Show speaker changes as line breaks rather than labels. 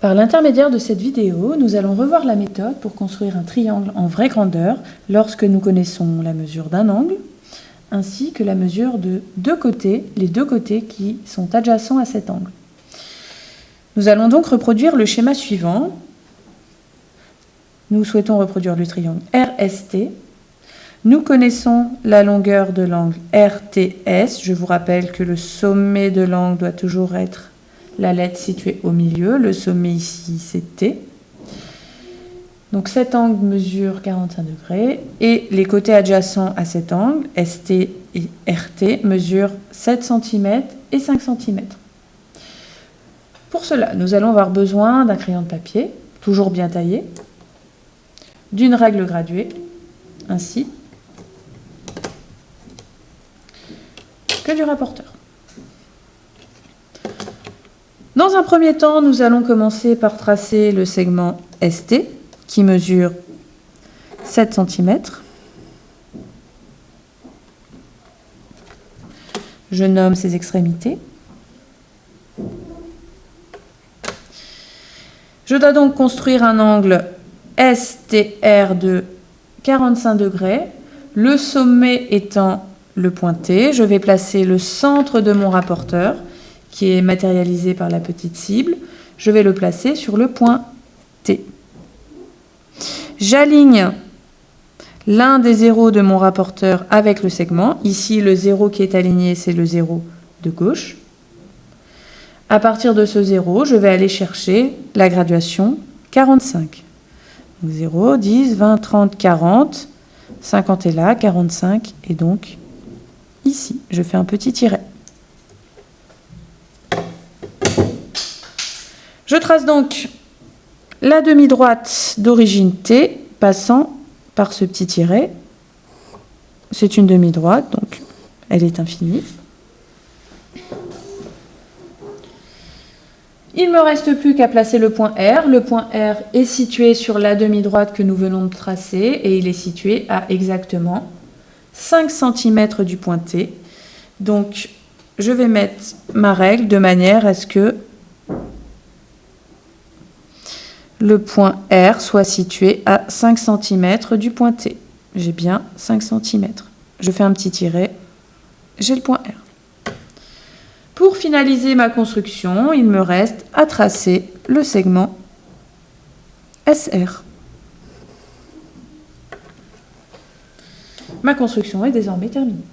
Par l'intermédiaire de cette vidéo, nous allons revoir la méthode pour construire un triangle en vraie grandeur lorsque nous connaissons la mesure d'un angle, ainsi que la mesure de les deux côtés qui sont adjacents à cet angle. Nous allons donc reproduire le schéma suivant. Nous souhaitons reproduire le triangle RST. Nous connaissons la longueur de l'angle RTS. Je vous rappelle que le sommet de l'angle doit toujours être la lettre située au milieu. Le sommet ici, c'est T. Donc cet angle mesure 45 degrés et les côtés adjacents à cet angle, ST et RT, mesurent 7 cm et 5 cm. Pour cela, nous allons avoir besoin d'un crayon de papier, toujours bien taillé, d'une règle graduée, ainsi que du rapporteur. Dans un premier temps, nous allons commencer par tracer le segment ST, qui mesure 7 cm. Je nomme ses extrémités. Je dois donc construire un angle STR de 45 degrés, le sommet étant le point T. Je vais placer le centre de mon rapporteur, qui est matérialisé par la petite cible. Je vais le placer sur le point T. J'aligne l'un des zéros de mon rapporteur avec le segment. Ici, le zéro qui est aligné, c'est le zéro de gauche. À partir de ce zéro, je vais aller chercher la graduation 45. Donc 0, 10, 20, 30, 40. 50 est là, 45 est donc ici. Je fais un petit tiret. Je trace donc la demi-droite d'origine T passant par ce petit tiret. C'est une demi-droite, donc elle est infinie. Il ne me reste plus qu'à placer le point R. Le point R est situé sur la demi-droite que nous venons de tracer et il est situé à exactement 5 cm du point T. Donc, je vais mettre ma règle de manière à ce que le point R soit situé à 5 cm du point T. J'ai bien 5 cm. Je fais un petit tiret, j'ai le point R. Pour finaliser ma construction, il me reste à tracer le segment SR. Ma construction est désormais terminée.